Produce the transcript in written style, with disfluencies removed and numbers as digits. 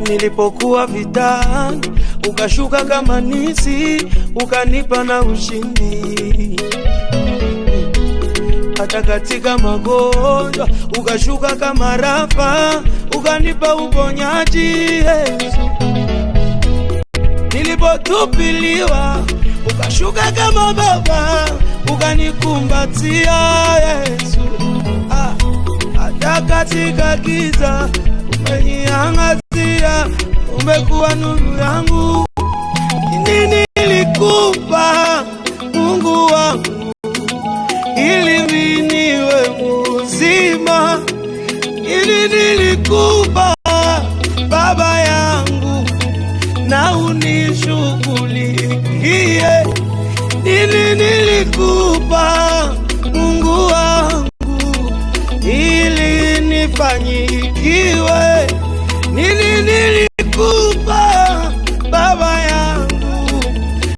Nilipokuwa vitani, ukashuka kama nisi, ukanipa na ushindi. Hata katika magonjwa, ukashuka kama Rafa, ukanipa uponyaji Yesu. Nilipotupiliwa, ukashuka kama baba, ukanikumbatia Yesu. Hata katika giza, umeniangazia, umekuwa nuru yangu. Nini nilikupa Mungu wangu, ili mimi niwe mzima? Nini nilikupa Baba yangu, na unishughulikie? Nini nilikupa Mungu wangu, ili nifanyikiwe? Nini